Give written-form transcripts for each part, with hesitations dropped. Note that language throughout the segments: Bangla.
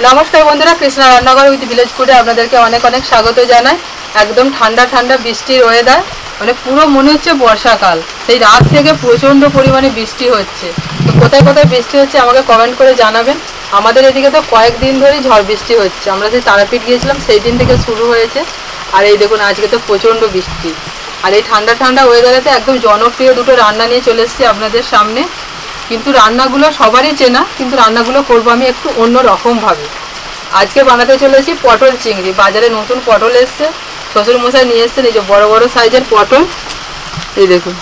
নমস্কার বন্ধুরা, কৃষ্ণা রান্নাঘর উইথ ভিলেজ ফুডে আপনাদেরকে অনেক অনেক স্বাগত জানাই। একদম ঠান্ডা ঠান্ডা বৃষ্টির ওয়েদার, মানে পুরো মনে হচ্ছে বর্ষাকাল। সেই রাত থেকে প্রচণ্ড পরিমাণে বৃষ্টি হচ্ছে। তো কোথায় কোথায় বৃষ্টি হচ্ছে আমাকে কমেন্ট করে জানাবেন। আমাদের এদিকে তো কয়েকদিন ধরেই ঝড় বৃষ্টি হচ্ছে। আমরা যে তারাপীঠ গিয়েছিলাম সেই দিন থেকে শুরু হয়েছে। আর এই দেখুন আজকে তো প্রচণ্ড বৃষ্টি। আর এই ঠান্ডা ঠান্ডা ওয়েদারেতে একদম জনপ্রিয় দুটো রান্না নিয়ে চলে এসেছি আপনাদের সামনে। কিন্তু রান্নাগুলো সবারই চেনা, কিন্তু রান্নাগুলো করবো আমি একটু অন্য রকমভাবে। আজকে বানাতে চলেছি পটল চিংড়ি। বাজারে নতুন পটল এসছে, শ্বশুরমশাই নিয়ে এসছেন এই যে বড় বড় সাইজের পটল। এই দেখুন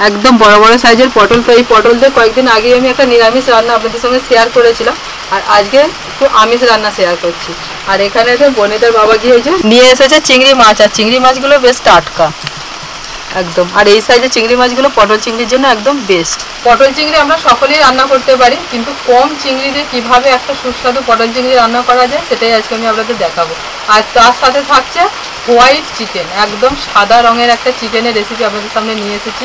একদম বড় বড় সাইজের পটল। তো এই পটল দিয়ে কয়েকদিন আগে আমি একটা নিরামিষ রান্না আপনাদের সঙ্গে শেয়ার করেছিলাম, আর আজকে একটু আমিষ রান্না শেয়ার করছি। আর এখানে বনিতার বাবা গিয়ে নিয়ে এসেছে চিংড়ি মাছ, আর চিংড়ি মাছগুলো বেশ টাটকা একদম। আর এই সাইজের চিংড়ি মাছগুলো পটল চিংড়ির জন্য একদম বেস্ট। পটল চিংড়ি আমরা সকলেই রান্না করতে পারি, কিন্তু কম চিংড়ি দিয়ে কীভাবে একটা সুস্বাদু পটল চিংড়ি রান্না করা যায় সেটাই আজকে আমি আপনাদের দেখাবো। আর তার সাথে থাকছে হোয়াইট চিকেন, একদম সাদা রঙের একটা চিকেনের রেসিপি আপনাদের সামনে নিয়ে এসেছি।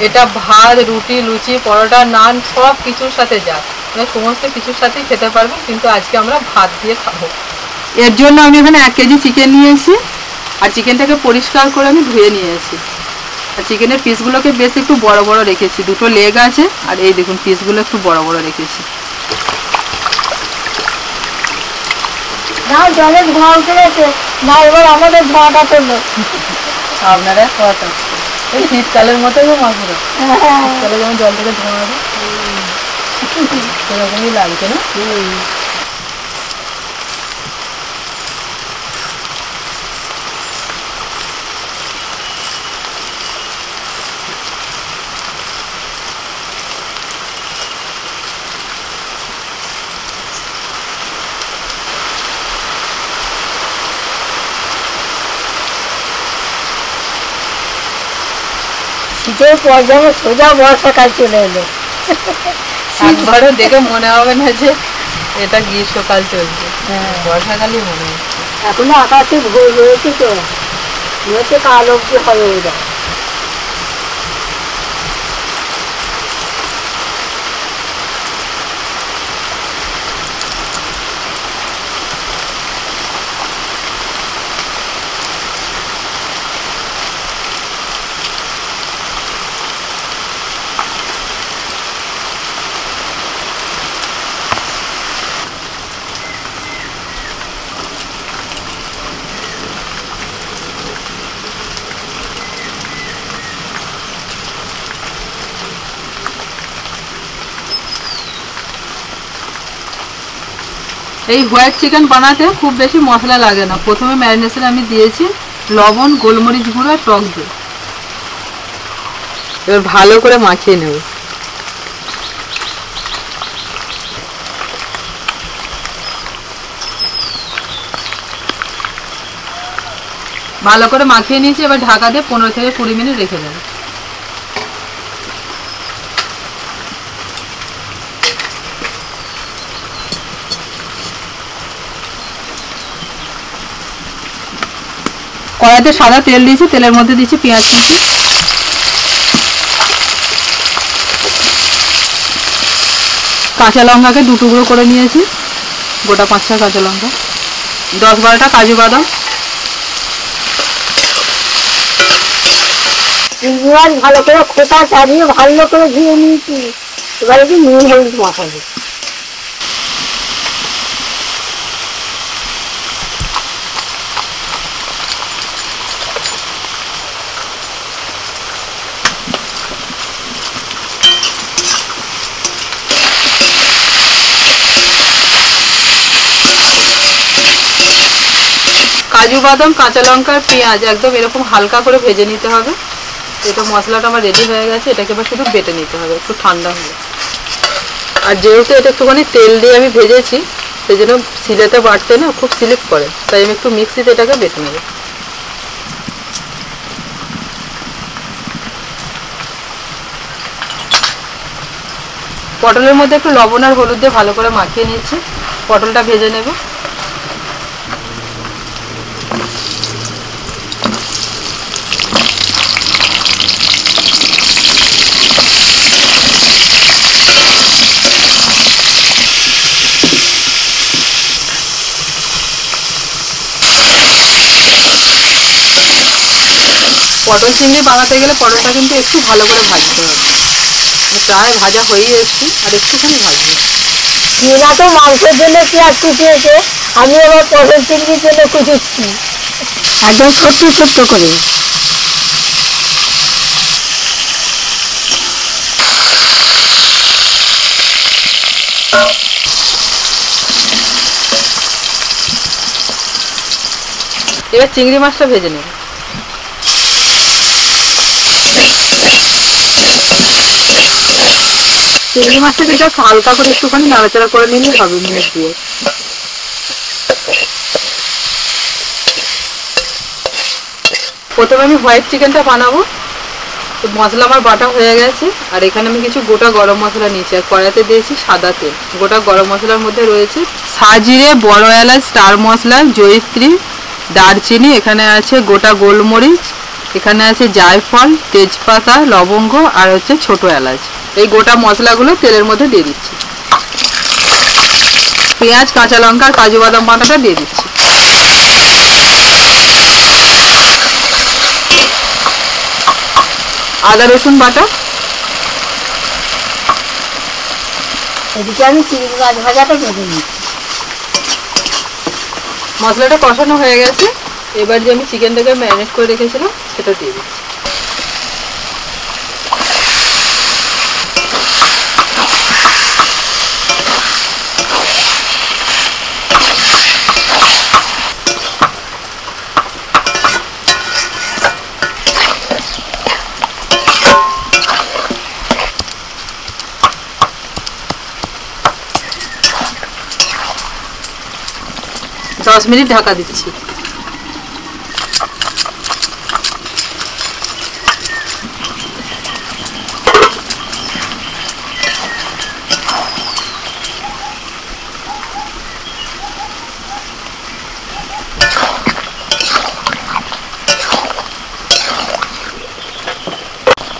এটা ভাত, রুটি, লুচি, পরোটা, নান সব কিছুর সাথে যায়, মানে সমস্ত কিছুর সাথেই খেতে পারবেন, কিন্তু আজকে আমরা ভাত দিয়ে খাবো। এর জন্য আমি এখানে 1 কেজি চিকেন নিয়েছি, আর চিকেনটাকে পরিষ্কার করে আমি ধুয়ে নিয়েছি। আর চিকেনের পিসগুলোকে বেশ একটু বড় বড় রেখেছি, দুটো লেগ আছে। আর এই দেখুন পিসগুলো একটু বড় বড় রেখেছি। জলে ধোঁয়া উঠে গেছে না, এবার আমাদের ধোঁয়াটা করলো। আপনারা খাওয়াটা এই শীতকালের মতো মাগুরো, শীতকালে যেমন জল থেকে ধোঁয়া হবে সেরকমই লাগছে না? শীতের পর যেন সোজা বর্ষাকাল চলে এলো। একবারও দেখে মনে হবে না যে এটা গ্রীষ্মকাল চলছে, বর্ষাকালই মনে হচ্ছে। এখনো আকাশে ভোর রয়েছে, তো মনে হচ্ছে কাল অব্দি হবে ওটা। এই হোয়াইট চিকেন বানাতে খুব বেশি মশলা লাগে না। প্রথমে ম্যারিনেশনে আমি দিয়েছি লবণ, গোলমরিচ গুঁড়ো আর টক দই। এবার ভালো করে মাখিয়ে নেব। ভালো করে মাখিয়ে নিয়েছি, এবার ঢাকা দিয়ে 15 থেকে 20 মিনিট রেখে দেব। কড়াইতে সাদা তেল দিয়েছি, তেলের মধ্যে দিচ্ছি পেঁয়াজ কুচি, কাঁচা লঙ্কাকে 2 টুকরো করে নিয়েছি, গোটা 5টা কাঁচা লঙ্কা, 10-12টা কাজু বাদাম, ভালো করে খোটা চালিয়ে ভালো করে ধুয়ে নিয়েছি। এবারে কি নুন হলুদ মাখাবো। কাজু বাদাম, কাঁচা লঙ্কা, পেঁয়াজ একদম এরকম হালকা করে ভেজে নিতে হবে। এটা মশলাটা আমার রেডি হয়ে গেছে, এটাকে এবার শুধু বেটে নিতে হবে একটু ঠান্ডা হলে। আর যেহেতু এটা একটুখানি তেল দিয়ে আমি ভেজেছি, সেই জন্য শিলেতে বাটতে না খুব স্লিপ করে, তাই আমি একটু মিক্সিতে এটাকে বেটে নেব। পটলের মধ্যে একটু লবণ আর হলুদ দিয়ে ভালো করে মাখিয়ে নিচ্ছি, পটলটা ভেজে নেব। পটল চিংড়ি বানাতে গেলে পটলটা কিন্তু একটু ভালো করে ভাজতে হবে, প্রায় ভাজা হয়েই এসছে, আর একটুখানি ভাজবে। টিনা তো মাংসের জন্য পেঁয়াজ কুচিয়েছে, আমি আবার পটল চিংড়ির জন্য কুচুচ্ছি একদম ছোট্ট ছোট্ট করে। এবার চিংড়ি মাছটা ভেজে নেব। চিংড়ি মাছটাকে জাস্ট হালকা করে একটুখানি নাড়াচাড়া করে নিলে হবে মুখ দিয়ে। প্রথমে আমি হোয়াইট চিকেনটা বানাবো, তো মশলা আমার বাটা হয়ে গেছে, আর এখানে আমি কিছু গোটা গরম মশলা নিয়েছি, আর কড়াইতে দিয়েছি সাদা তেল। গোটা গরম মশলার মধ্যে রয়েছে সাজিরে, বড় এলাচ, স্টার মশলা, জয়িত্রী, দারচিনি, এখানে আছে গোটা গোলমরিচ, এখানে আছে জায়ফল, তেজপাতা, লবঙ্গ, আর হচ্ছে ছোট এলাচ। এই গোটা মশলাগুলো তেলের মধ্যে দিয়ে দিচ্ছি। পেঁয়াজ, কাঁচা লঙ্কা আর কাজু বাদাম বাটাটা দিয়ে দিচ্ছি। আদা রসুন বাটা। এদিকে আমি চিংড়ি মাছ ভাজাটা ভেজে নিচ্ছি। মশলাটা কষানো হয়ে গেছে, এবার যে আমি চিকেনটাকে ম্যারিনেট করে রেখেছিলাম সেটা দিয়ে দিচ্ছি। দশ মিনিট ঢাকা দিচ্ছি।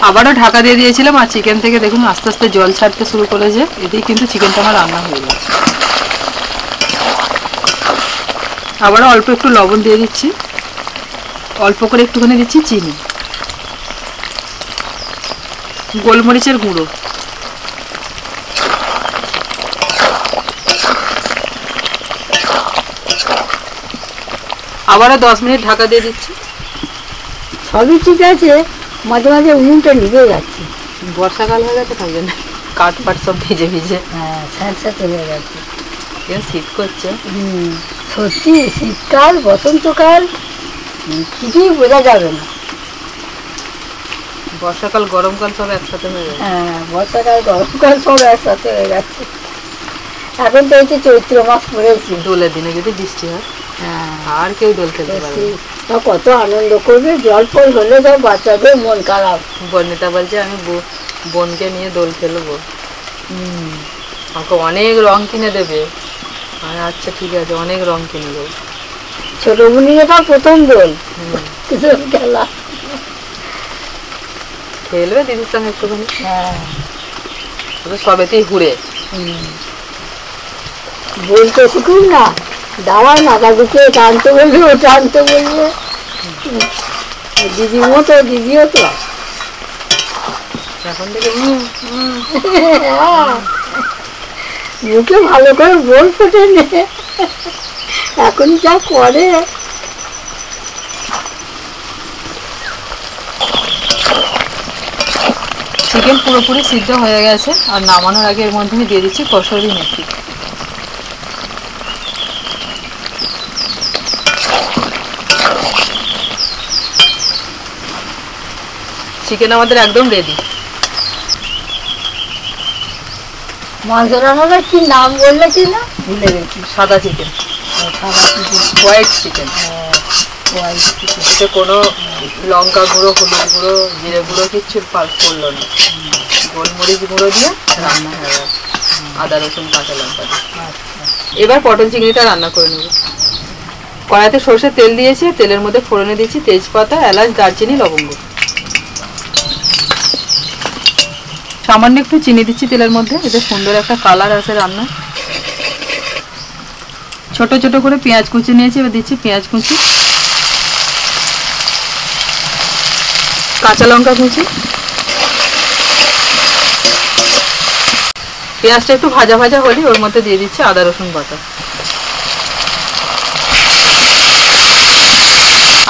আবারও ঢাকা দিয়ে দিয়েছিলাম, আর চিকেন থেকে দেখুন আস্তে আস্তে জল ছাড়তে শুরু করেছে। এতেই কিন্তু চিকেনটা আমার রান্না হয়ে গেছে। আবারও অল্প একটু লবণ দিয়ে দিচ্ছি, অল্প করে একটুখানি দিচ্ছি চিনি, গোলমরিচের গুঁড়ো, আবারও 10 মিনিট ঢাকা দিয়ে দিচ্ছি। সবই ঠিক আছে, মাঝে মাঝে উনুনটা নিভে যাচ্ছে। বর্ষাকাল হয়ে গেছে থাকবে না, কাঠ পাট সব ভিজে ভিজে। হ্যাঁ, স্যাঁতস্যাঁতে হয়ে গেছে। শীত করছে। সত্যি শীতকাল, বসন্তকাল কিছুই বোঝা যাবে না। বর্ষাকাল, গরমকাল সব একসাথে হয়ে গেছে। হ্যাঁ, বর্ষাকাল, গরমকাল সব একসাথে হয়ে গেছে। এখন তো হচ্ছে চৈত্র মাস পড়েছে। দোলের দিনে যদি বৃষ্টি হয়, হ্যাঁ, আর কেউ দোল খেলতে পারবে না। তা কত আনন্দ করবে, জল ফল হলে সব বাচ্চাদের মন খারাপ। বর্ণিতা বলছে আমি বোনকে নিয়ে দোল খেলবো, আমাকে অনেক রং কিনে দেবে। আচ্ছা ঠিক আছে, অনেক রং কিনে দেবো। ছোট বোনের এটা প্রথম দোল খেলা, খেলবে দিদির সঙ্গে একটুখানি। হ্যাঁ, সবেতেই ঘুরে বলতে শিখুন না, দাঁড়ায় না, দাদুকে এটা আনতে বলবে, ওটা আনতে বলবে। দিদির মতো, দিদিও তো এখন থেকে মুখে ভালো করে বল ফোটে নে, এখন যা করে। চিকেন পুরোপুরি সিদ্ধ হয়ে গেছে, আর নামানোর আগে এর মধ্যে আমি দিয়ে দিচ্ছি কসুরি মেথি। চিকেন আমাদের একদম রেডি। মাংস রান্নাটা কি নাম বললে কি না ভুলে গেছি। সাদা চিকেন, সাদা chicken, white chicken. White chicken. এতে কোনো লঙ্কা গুঁড়ো, হলুদ গুঁড়ো, জিরে গুঁড়ো কিচ্ছু পড়লো না, গোলমরিচ গুঁড়ো দিয়ে রান্না হয়ে গেছে, আদা রসুন কাঁচা লঙ্কা দিয়ে। এবার পটল চিংড়িটা রান্না করে নেব। কড়াইতে সরষের তেল দিয়েছি, তেলের মধ্যে ফোড়নে দিয়েছি তেজপাতা, এলাচ, দারচিনি, লবঙ্গ। সামান্য একটু চিনি দিচ্ছি তেলের মধ্যে, এতে সুন্দর একটা কালার আসে রান্না। ছোট ছোট করে পেঁয়াজ কুচি নিয়েছি, এবার দিচ্ছি পেঁয়াজ কুচি। কাঁচা লঙ্কা কুচি, পেঁয়াজটা একটু ভাজা ভাজা হলে ওর মধ্যে দিয়ে দিচ্ছি আদা রসুন বাটা।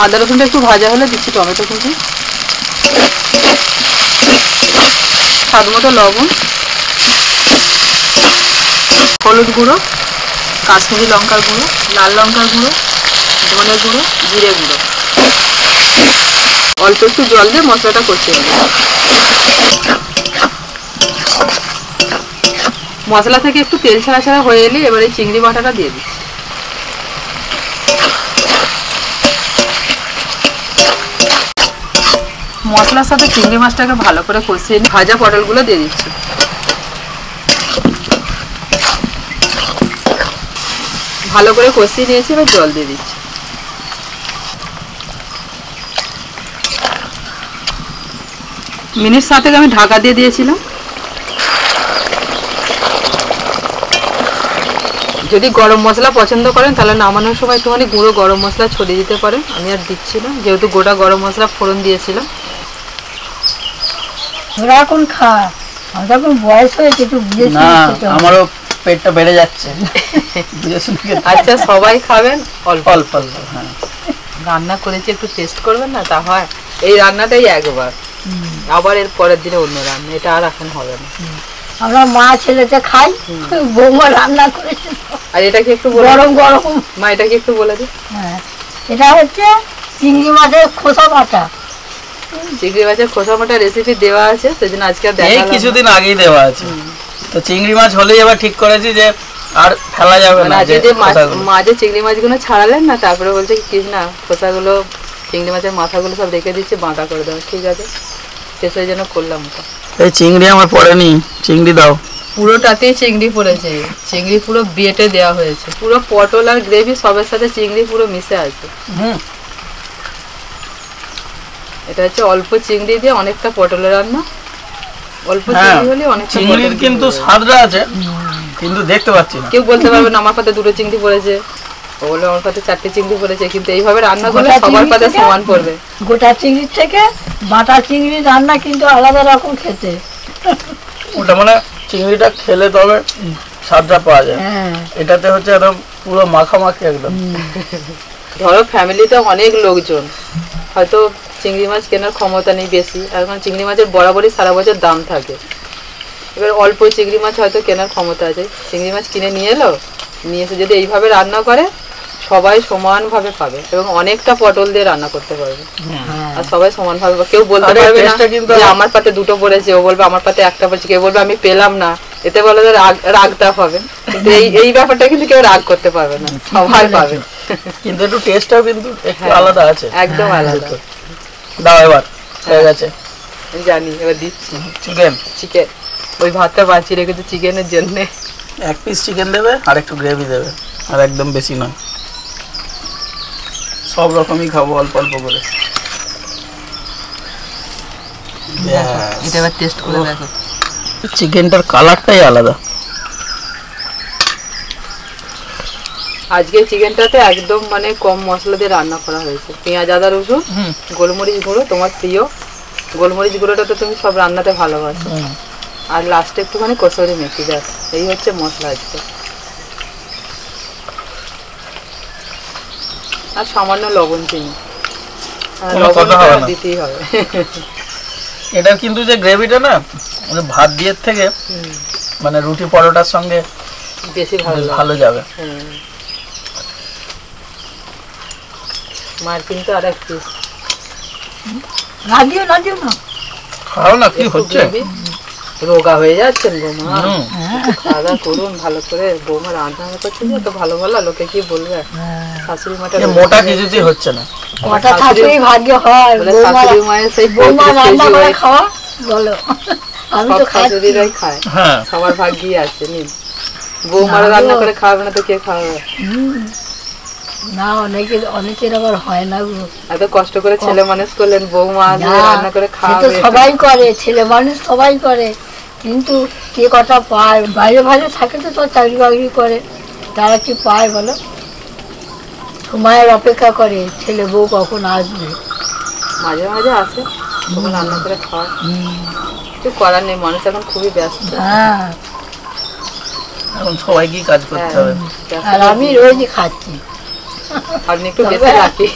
আদা রসুনটা একটু ভাজা হলে দিচ্ছি টমেটো কুচি, স্বাদ মতো লবণ, হলুদ গুঁড়ো, কাশ্মীরি লঙ্কার গুঁড়ো, লাল লঙ্কার গুঁড়ো, ধনে গুঁড়ো, জিরে গুঁড়ো। অল্প একটু জল দিয়ে মশলাটা কষিয়ে নেব। মশলা থেকে একটু তেল ছাড়া ছাড়া হয়ে এলে এবারে চিংড়ি বাটাটা দিয়ে দিচ্ছি। মশলার সাথে চিংড়ি মাছটাকে ভালো করে কষিয়ে নিয়ে ভাজা পটলগুলো দিয়ে দিচ্ছি। ভালো করে কষিয়ে নিয়েছি, এবার জল দিয়ে দিচ্ছি। মিনিট 7 আমি ঢাকা দিয়ে দিয়েছিলাম। যদি গরম মশলা পছন্দ করেন তাহলে নামানোর সময় একটুখানি গুঁড়ো গরম মশলা ছড়িয়ে দিতে পারেন, আমি আর দিচ্ছি না যেহেতু গোটা গরম মশলা ফোড়ন দিয়েছিলাম। তোরা এখন খা, আমার এখন বয়স হয়েছে, একটু বুঝে না আমারও পেটটা বেড়ে যাচ্ছে। আচ্ছা সবাই খাবেন অল্প অল্প অল্প। হ্যাঁ রান্না করেছি একটু টেস্ট করবেন না, তা হয় এই রান্নাটাই একবার, আবার এর পরের দিনে অন্য রান্না, এটা আর এখন হবে না। আমরা মা ছেলেতে খাই, বৌমা রান্না করেছে। আর এটা কি একটু বলে গরম গরম। মা এটা কি একটু বলে দিই। হ্যাঁ, এটা হচ্ছে চিংড়ি মাছের খোসা বাটা। চিংড়ি মাছের খোসা বাটা রেসিপি দেওয়া আছে, সেজন্য আজকে আর এই দেখালাম না। কিছুদিন আগেই দেওয়া আছে। তো চিংড়ি মাছ হলেই এবার ঠিক করেছি যে আর ফেলা যাবে মানে না। আজকে যে মাঝে চিংড়ি মাছগুলো ছাড়ালেন না, তারপরে বলছে কি না খোসাগুলো চিংড়ি মাছের মাথাগুলো সব রেখে দিচ্ছে, বাঁটা করে দেওয়া। ঠিক আছে, শেষের জন্য করলাম ওটা। এই চিংড়ি আমার পড়েনি, চিংড়ি দাও। পুরোটাতেই চিংড়ি পড়েছে, চিংড়ি পুরো বেটে দেওয়া হয়েছে, পুরো পটল আর গ্রেভি সবের সাথে চিংড়ি পুরো মিশে আছে। এটা হচ্ছে অল্প চিংড়ি দিয়ে অনেকটা পটলের রান্না, অল্প চিংড়ি হলে অনেক চিংড়ির কিন্তু স্বাদটা আছে, কিন্তু দেখতে পাচ্ছি না। কেউ বলতে পারবে না আমার পাতে 2টো চিংড়ি পড়েছে, ও বলে আমার পাতে 4টে চিংড়ি পড়েছে, কিন্তু এইভাবে রান্না করলে গোটা সবার চিংড়ি পাতে থেকে- সমান পড়বে। গোটা চিংড়ির থেকে বাটা চিংড়ির রান্না কিন্তু আলাদা রকম খেতে। ওটা মানে চিংড়িটা খেলে তবে স্বাদটা পাওয়া যায়। হ্যাঁ, এটাতে হচ্ছে একদম পুরো মাখামাখি একদম। ধরো ফ্যামিলিতে অনেক লোকজন, হয়তো চিংড়ি মাছ কেনার ক্ষমতা নেই বেশি, এখন চিংড়ি মাছের বরাবরই সারা বছর দাম থাকে। এবার অল্প চিংড়ি মাছ হয়তো কেনার ক্ষমতা আছে, চিংড়ি মাছ কিনে নিয়ে এলো, নিয়ে এসে যদি এইভাবে রান্না করে সবাই সমানভাবে পাবে এবং অনেকটা পটল দিয়ে রান্না করতে পারবে, আর সবাই সমানভাবে পাবে। কেউ বলতে আরে পারবে না টেস্টটা কিন্তু যে আমার পাতে 2টো পড়েছে, ও বলবে আমার পাতে 1টা পড়েছে, কেউ বলবে আমি পেলাম না, এতে বলে রাগটা হবে। কিন্তু এই ব্যাপারটা কিন্তু কেউ রাগ করতে পারবে না, সবাই পাবে। কিন্তু একটু টেস্টটাও কিন্তু একটু আলাদা আছে, একদম আলাদা। দাও এবার হয়ে গেছে। আমি জানি, এবার দিচ্ছি চিকেন চিকেন। ওই ভাতটা বাঁচিয়ে রেখেছে চিকেনের জন্য। 1 পিস চিকেন দেবে আর একটু গ্রেভি দেবে, আর একদম বেশি নয়, সব রকমই খাবো অল্প অল্প করে। এটা এবার টেস্ট করে দেখো। চিকেনটার কালারটাই আলাদা। আজকে চিকেনটাতে একদম মানে কম মশলা দিয়ে রান্না করা হয়েছে, পেঁয়াজ আদা রসুন, গোলমরিচ গুঁড়ো, তোমার প্রিয় গোলমরিচ গুঁড়োটা তো তুমি সব রান্নাতে ভালোবাসো, আর লাস্টে একটুখানি কসুরি মেথি, ব্যাস এই হচ্ছে মশলা আজকে। আর সামান্য লবণ চিনি, কোনো কথা হবে না। দিতেই হবে। এটা কিন্তু যে গ্রেভিটা না মানে ভাত দিয়ের থেকে মানে রুটি পরোটার সঙ্গে বেশি ভালো লাগে। ভালো যাবে। হ্যাঁ, মার কিন্তু আর এক পিস রাজিও রাজিও না। খাও না, কি হচ্ছে? রোগা হয়ে যাচ্ছেন বৌমা, হুম। খাওয়া দাওয়া করুন ভালো করে। বৌমা রান্না করছে যে তো ভালো ভালো, লোকে কি বলবে, শাশুড়ি মাটা এ মোটা কিছুতেই হচ্ছে না। কটা থাকলেই ভাগ্য হয়। বলে বৌমা শাশুড়ি মায়ের সেই বৌমা 35 রান্না কেজি করে weight, খাওয়া বলো, আমি সব তো খাচ্ছি। শাশুড়িরাই খায়, হ্যাঁ সবার ভাগ্যই আছে। নিন বৌমারা না গো। রান্না করে খাওয়াবে না তো কে খাওয়াবে? না, অনেকের আবার হয় না গো। এত কষ্ট করে ছেলে মানুষ করলেন, বৌমা যে না, রান্না করে সে তো খাওয়াবে। সবাই করে, ছেলে মানুষ সবাই করে, কিন্তু কে কটা পায়? বাইরে বাইরে থাকে তো সব চাকরি বাকরি করে, তারা কি পায় বলো? সময়ের অপেক্ষা করে ছেলে বউ কখন আসবে। মাঝে মাঝে আসে, তখন রান্না করে খাওয়া কিছু করার নেই, মানুষ এখন খুবই ব্যস্ত। হ্যাঁ, এখন সবাইকেই কাজ করতে হবে। আর আমি রোজই খাচ্ছি। আপনি একটু বেশি রাখি।